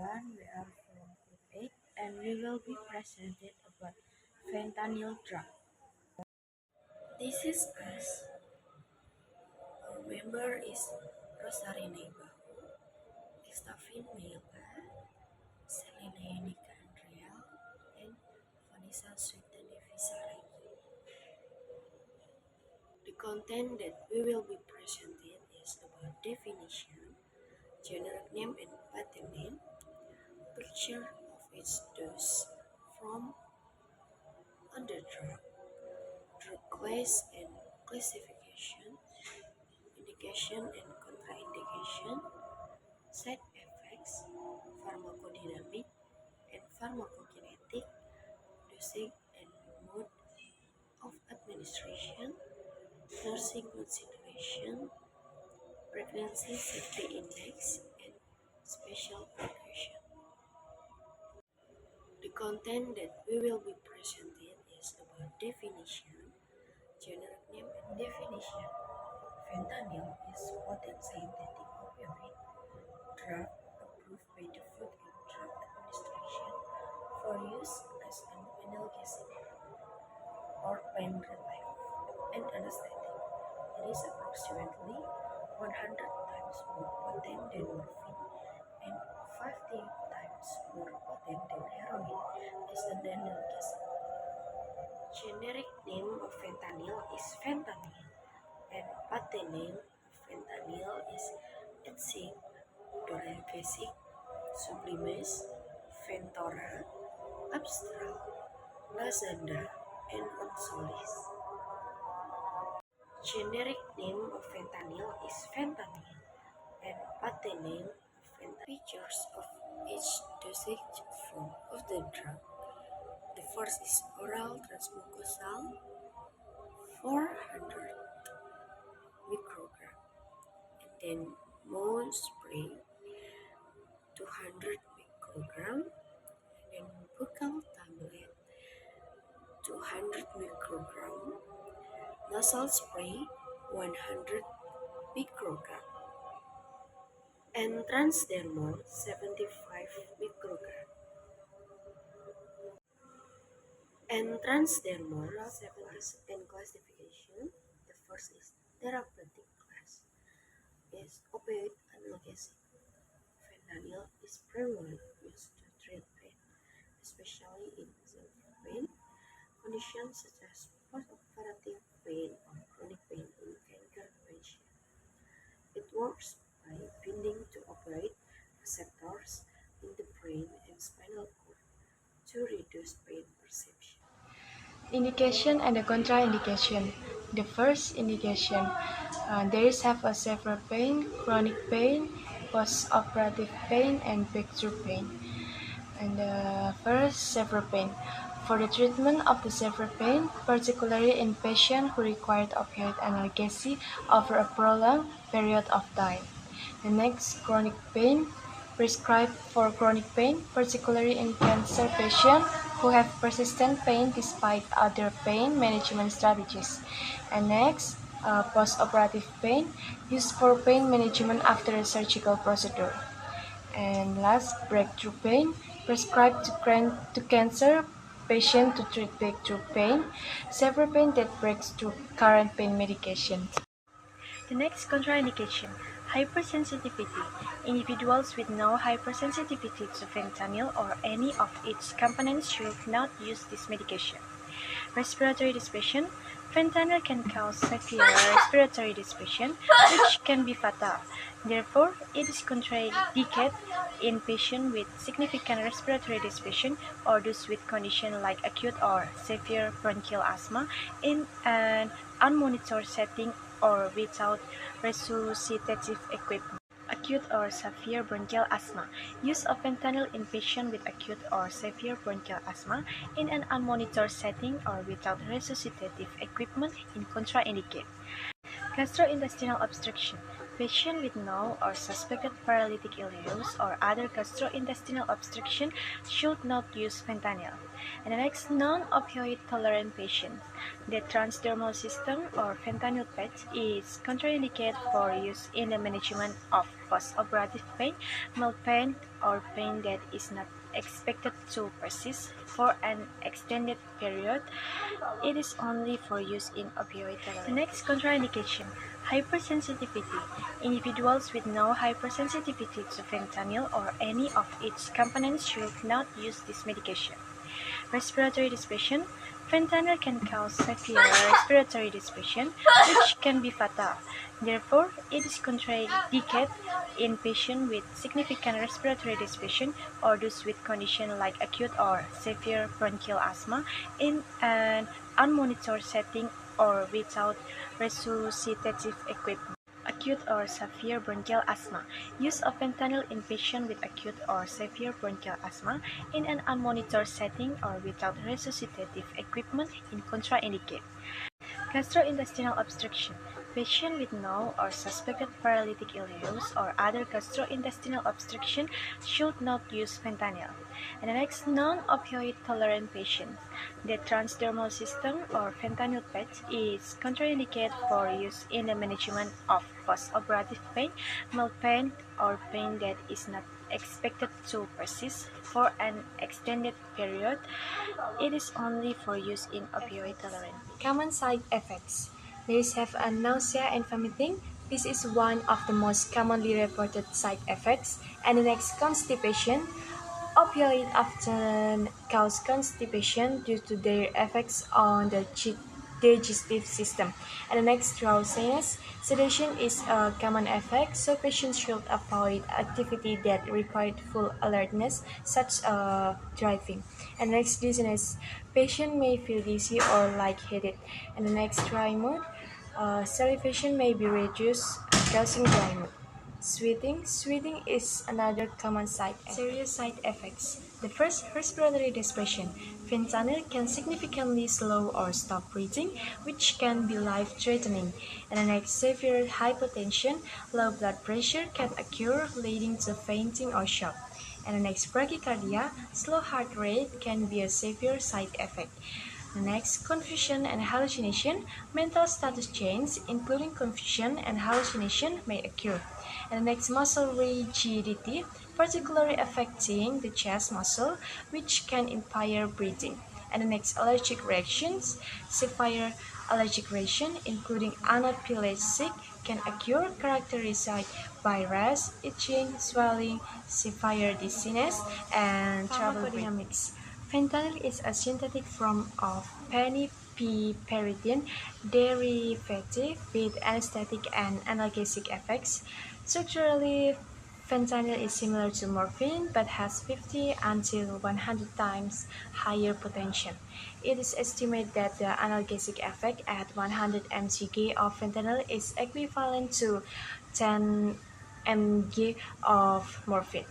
We are from Group 8 and we will be presented about fentanyl drug. This is us. Our member is Rosary Neighbor, Estafin Melba, Selena Yanika Andrea, and Vanessa Sweetani Visari. The content that we will be presenting is about definition, generic name and patent name, picture of its dose from on the drug class and classification, indication and contraindication, side effects, pharmacodynamic and pharmacokinetic, dosing and mode of administration, nursing consideration, pregnancy safety index, and special precaution. The content that we will be presenting is about definition, generic name and definition. Fentanyl is potent synthetic opioid drug approved by the Food and Drug Administration for use as an analgesic or pain relief and anesthetic. It is approximately 100 times more potent than morphine and 50 times more potent than heroin as an analgesic. Generic name of fentanyl is fentanyl, and patent name of fentanyl is Etsic, Doragesic, Sublimes, Ventora, Abstral, Lazanda, and Onsolis. Generic name of fentanyl is fentanyl, and patent name of fentanyl. Features of each dosage form of the drug. The first is oral transmucosal, 400 microgram, and then mouth spray, 200 microgram, and then buccal tablet, 200 microgram, nasal spray, 100 microgram, and transdermal, 75 microgram. And transdermal, 70 and classification. The first is therapeutic class, is opioid analgesic. Fentanyl is primarily used to treat pain, especially in severe pain conditions such as post-operative pain or chronic pain in cancer patients. It works by binding to opioid receptors in the brain and spinal cord to reduce pain perception. Indication and the contraindication. The first indication, there is have a severe pain, chronic pain, post-operative pain, and breakthrough pain. And the first, severe pain. For the treatment of the severe pain, particularly in patients who required opioid analgesic over a prolonged period of time. The next, chronic pain, prescribed for chronic pain, particularly in cancer patients who have persistent pain despite other pain management strategies. And next, post-operative pain, used for pain management after a surgical procedure. And last, breakthrough pain, prescribed to cancer patients to treat breakthrough pain, severe pain that breaks through current pain medication. The next contraindication, hypersensitivity. Individuals with no hypersensitivity to fentanyl or any of its components should not use this medication. Respiratory dysfunction. Fentanyl can cause severe respiratory dysfunction, which can be fatal. Therefore, it is contraindicated in patients with significant respiratory dysfunction or those with conditions like acute or severe bronchial asthma in an unmonitored setting or without resuscitative equipment. Acute or severe bronchial asthma. Use of fentanyl in patients with acute or severe bronchial asthma in an unmonitored setting or without resuscitative equipment is contraindicated. Gastrointestinal obstruction. Patient with no or suspected paralytic ileus or other gastrointestinal obstruction should not use fentanyl. And the next, non-opioid tolerant patients. The transdermal system or fentanyl patch is contraindicated for use in the management of post-operative pain, mild pain, or pain that is not expected to persist for an extended period. It is only for use in opioid tolerance. The next contraindication, hypersensitivity. Individuals with no hypersensitivity to fentanyl or any of its components should not use this medication. Respiratory dysfunction. Fentanyl can cause severe respiratory dysfunction, which can be fatal. Therefore, it is contraindicated in patients with significant respiratory dysfunction or those with conditions like acute or severe bronchial asthma in an unmonitored setting or without resuscitative equipment. Acute or severe bronchial asthma. Use of fentanyl in patients with acute or severe bronchial asthma in an unmonitored setting or without resuscitative equipment is contraindicated. Gastrointestinal obstruction. Patients with no or suspected paralytic ileus or other gastrointestinal obstruction should not use fentanyl. And the next, non-opioid tolerant patients. The transdermal system or fentanyl patch is contraindicated for use in the management of post-operative pain, mild pain, or pain that is not expected to persist for an extended period. It is only for use in opioid tolerant. Common side effects. These have a nausea and vomiting. This is one of the most commonly reported side effects. And the next, constipation. Opioids often cause constipation due to their effects on the digestive system. And the next, drowsiness. Sedation is a common effect, so patients should avoid activity that require full alertness, such as driving. And the next, dizziness. Patient may feel dizzy or lightheaded. And the next, dry mood. Salivation may be reduced, causing dry mood. Sweating is another common side effect. Serious side effects. The first, respiratory depression. Fentanyl can significantly slow or stop breathing, which can be life-threatening. And the next, severe hypotension. Low blood pressure can occur, leading to fainting or shock. And the next, bradycardia. Slow heart rate can be a severe side effect. The next, confusion and hallucination. Mental status change, including confusion and hallucination, may occur. And the next, muscle rigidity, particularly affecting the chest muscle, which can impair breathing. And the next, allergic reactions. Severe allergic reaction, including anaphylactic, can occur, characterized by rash, itching, swelling, severe dizziness, and trouble breathing. Fentanyl is a synthetic form of phenipiperidine derivative with anesthetic and analgesic effects. Structurally, fentanyl is similar to morphine but has 50 until 100 times higher potential. It is estimated that the analgesic effect at 100 mg of fentanyl is equivalent to 10 mg of morphine.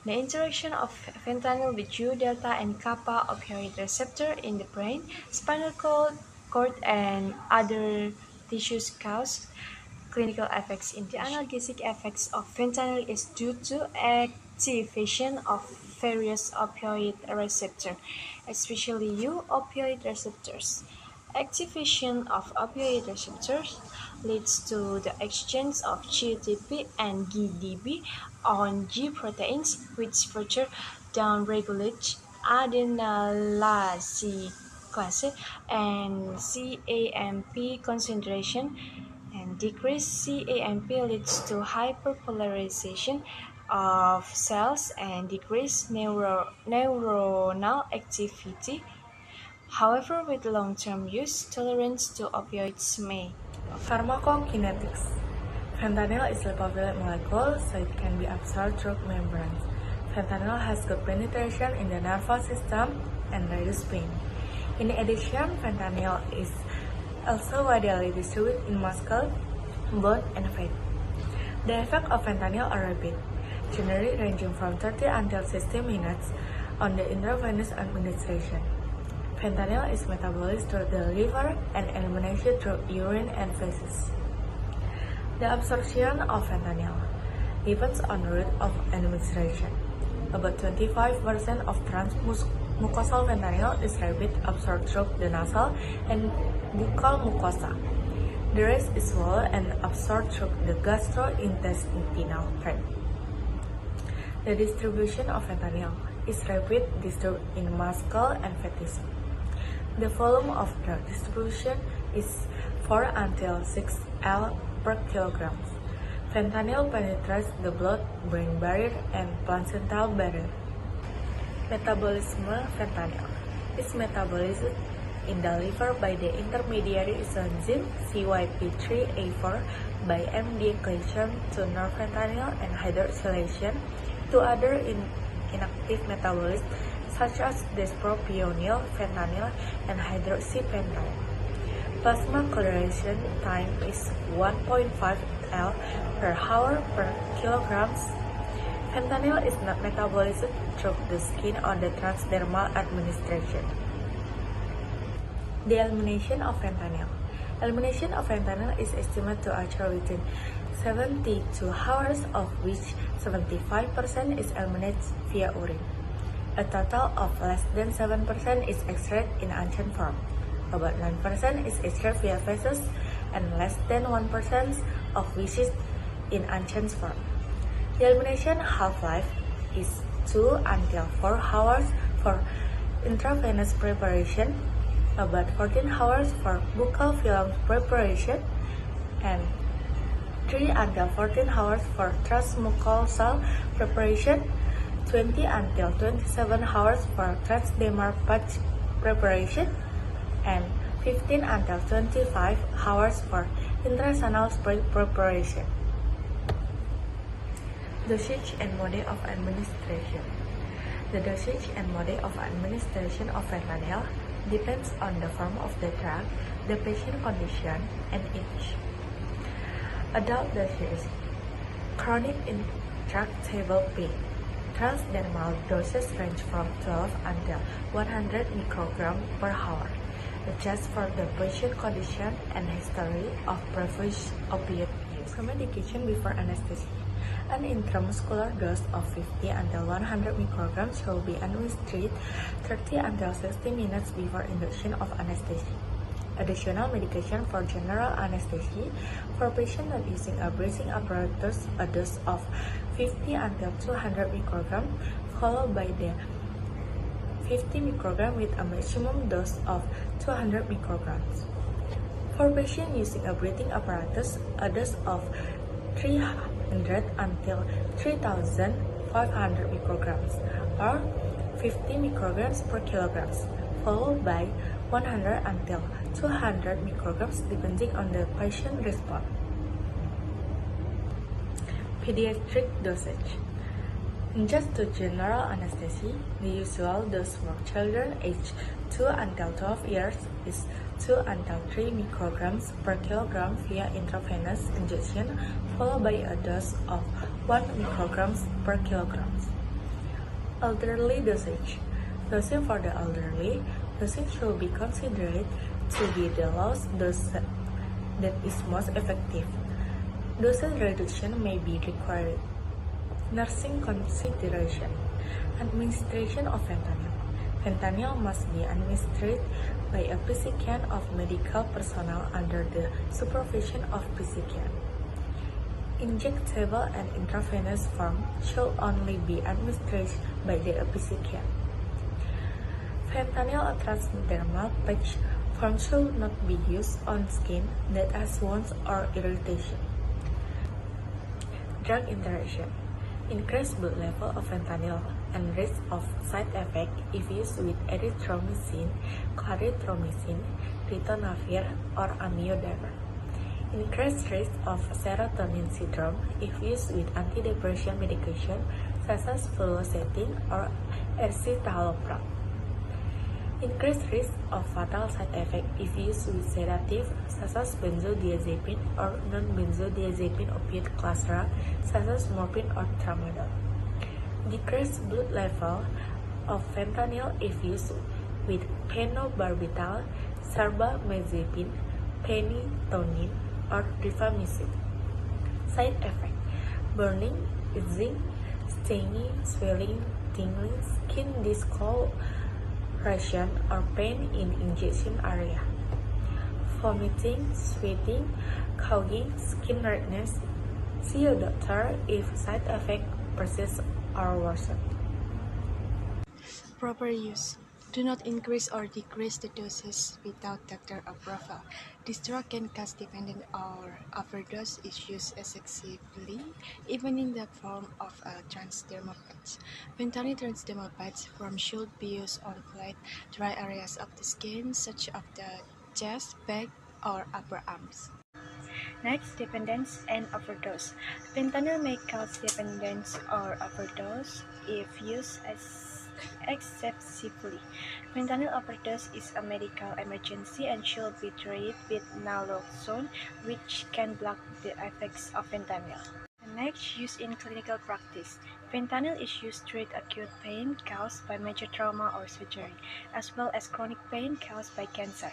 The interaction of fentanyl with U, delta, and kappa opioid receptor in the brain, spinal cord, and other tissues cause clinical effects in the analgesic effects of fentanyl is due to activation of various opioid receptors, especially U opioid receptors. Activation of opioid receptors leads to the exchange of GTP and GDP on G proteins, which further downregulate adenylaciclase and CAMP concentration, and decreased CAMP leads to hyperpolarization of cells and decreased neuronal activity. However, with long-term use, tolerance to opioids may. Pharmacokinetics. Fentanyl is lipophilic molecule, so it can be absorbed through membranes. Fentanyl has good penetration in the nervous system and reduces pain. In addition, fentanyl is also widely distributed in muscle, bone, and fat. The effect of fentanyl are rapid, generally ranging from 30 until 60 minutes on the intravenous administration. Fentanyl is metabolized through the liver and eliminated through urine and feces. The absorption of fentanyl depends on route of administration. About 25% of transmucosal fentanyl is rapid absorbed through the nasal and buccal mucosa. The rest is swallowed and absorbed through the gastrointestinal tract. The distribution of fentanyl is rapid distributed in muscle and fatty. The volume of drug distribution is 4 until 6 L per kilogram. Fentanyl penetrates the blood-brain barrier and placental barrier. Metabolism fentanyl is metabolized in the liver by the intermediary enzyme CYP3A4 by M-deacylation to norfentanyl and hydroxylation to other inactive metabolites such as despropionil, fentanyl, and hydroxyfentanyl. Plasma coloration time is 1.5 L per hour per kilograms. Fentanyl is not metabolized through the skin or the transdermal administration. The elimination of fentanyl. Elimination of fentanyl is estimated to occur within 72 hours, of which 75% is eliminated via urine. A total of less than 7% is extracted in unchanged form. About 9% is extracted via feces, and less than 1% of which is in unchanged form. The elimination half-life is 2 until 4 hours for intravenous preparation, about 14 hours for buccal film preparation, and 3 until 14 hours for transmucosal preparation, 20 until 27 hours for transdermal patch preparation, and 15 until 25 hours for intrasanal spray preparation. Dosage and mode of administration. The dosage and mode of administration of fentanyl depends on the form of the drug, the patient condition, and age. Adult dosage. Chronic intractable pain. Transdermal doses range from 12 until 100 micrograms per hour. Adjust for the patient condition and history of previous opioid use. Medication before anesthesia. An intramuscular dose of 50 until 100 micrograms will be administered 30 until 60 minutes before induction of anesthesia. Additional medication for general anesthesia. For patients not using a breathing apparatus, a dose of 50 until 200 micrograms, followed by the 50 micrograms with a maximum dose of 200 micrograms. For patients using a breathing apparatus, a dose of 300 until 3,500 micrograms, or 50 micrograms per kilogram, followed by 100 until 200 micrograms depending on the patient response. Pediatric dosage. Just to general anesthesia, the usual dose for children aged 2 until 12 years is 2 until 3 micrograms per kilogram via intravenous injection, followed by a dose of 1 micrograms per kilogram. Elderly dosage. Dosing for the elderly, dosage will be considered to be the lowest dose that is most effective. Dosage reduction may be required. Nursing consideration. Administration of fentanyl. Fentanyl must be administered by a physician of medical personnel under the supervision of physician. Injectable and intravenous form should only be administered by the physician. Fentanyl transdermal patch form should not be used on skin that has wounds or irritation. Drug interaction. Increased blood level of fentanyl and risk of side effect if used with erythromycin, clarithromycin, ritonavir, or amiodarone. Increased risk of serotonin syndrome if used with antidepressant medication such as fluoxetine or escitalopram. Increased risk of fatal side effect if used with sedative such as benzodiazepine or non-benzodiazepine opiate class drug such as morphine or tramadol. Decreased blood level of fentanyl if used with phenobarbital, carbamazepine, phenytoin, or rifamycin. Side effect: burning, itching, stinging, swelling, tingling, skin discoloration or pain in injection area, vomiting, sweating, coughing, skin redness. See your doctor if side effect persists or worsen. Proper use. Do not increase or decrease the doses without doctor approval. This drug can cause dependence or overdose if used excessively, even in the form of a transdermal patch. Fentanyl transdermal patch form should be used on flat, dry areas of the skin, such as the chest, back, or upper arms. Next, dependence and overdose. Fentanyl may cause dependence or overdose if used excessively. Fentanyl overdose is a medical emergency and should be treated with naloxone, which can block the effects of fentanyl. Next, use in clinical practice. Fentanyl is used to treat acute pain caused by major trauma or surgery, as well as chronic pain caused by cancer.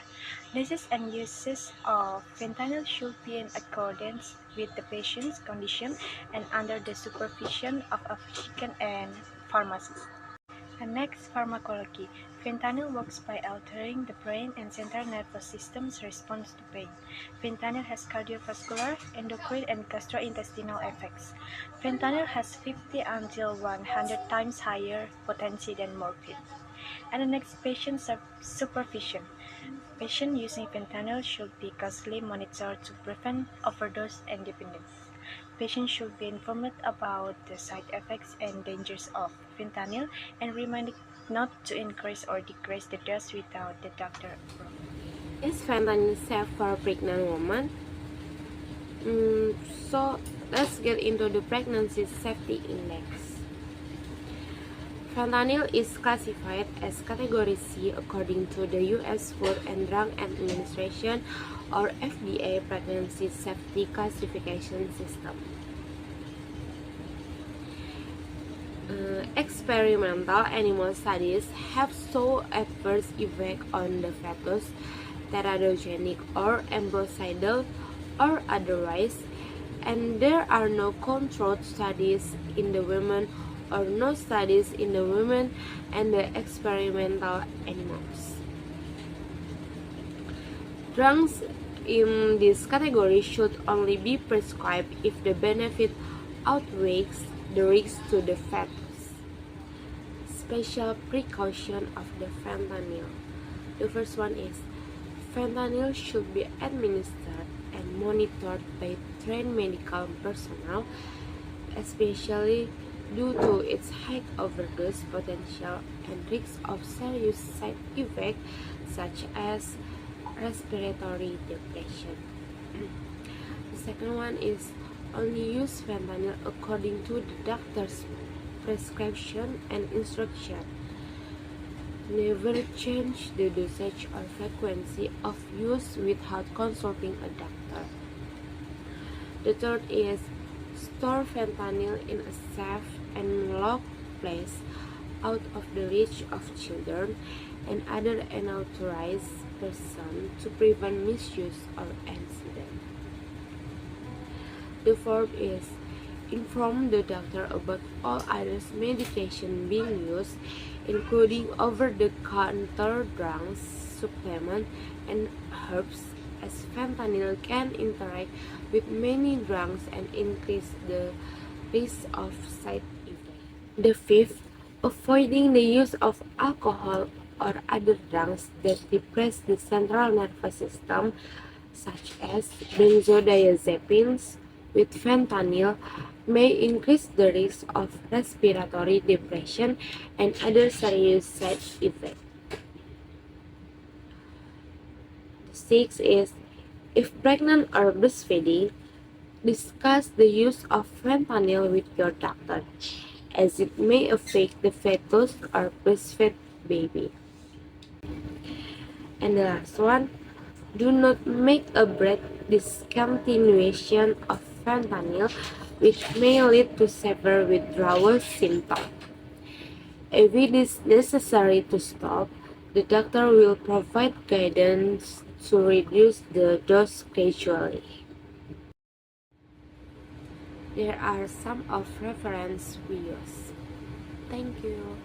Doses and uses of fentanyl should be in accordance with the patient's condition and under the supervision of a physician and pharmacist. And next, pharmacology. Fentanyl works by altering the brain and central nervous system's response to pain. Fentanyl has cardiovascular, endocrine, and gastrointestinal effects. Fentanyl has 50 until 100 times higher potency than morphine. And the next, patient supervision. Patients using fentanyl should be closely monitored to prevent overdose and dependence. Patients should be informed about the side effects and dangers of fentanyl and reminded not to increase or decrease the dose without the doctor approval. Is fentanyl safe for pregnant women? So let's get into the pregnancy safety index. Fentanyl is classified as Category C according to the U.S. Food and Drug Administration or FDA Pregnancy Safety Classification System. Experimental animal studies have shown adverse effects on the fetus, teratogenic or embryocidal or otherwise, and there are no controlled studies in the women or no studies in the women and the experimental animals. Drugs in this category should only be prescribed if the benefit outweighs the risk to the fetus. Special precaution of the fentanyl. The first one is fentanyl should be administered and monitored by trained medical personnel, especially due to its high overdose potential and risk of serious side effects such as respiratory depression. The second one is only use fentanyl according to the doctor's prescription and instruction. Never change the dosage or frequency of use without consulting a doctor. The third is store fentanyl in a safe and locked place out of the reach of children and other unauthorized persons to prevent misuse or accident. The fourth is inform the doctor about all other medication being used, including over-the-counter drugs, supplements, and herbs, as fentanyl can interact with many drugs and increase the risk of side effects. The fifth, avoiding the use of alcohol or other drugs that depress the central nervous system, such as benzodiazepines with fentanyl, may increase the risk of respiratory depression and other serious side effects. The sixth is, if pregnant or breastfeeding, discuss the use of fentanyl with your doctor, as it may affect the fetus or breastfed baby. And the last one, do not make a breath discontinuation of fentanyl, which may lead to severe withdrawal symptoms. If it is necessary to stop, the doctor will provide guidance to reduce the dose gradually. There are some of reference we use. Thank you.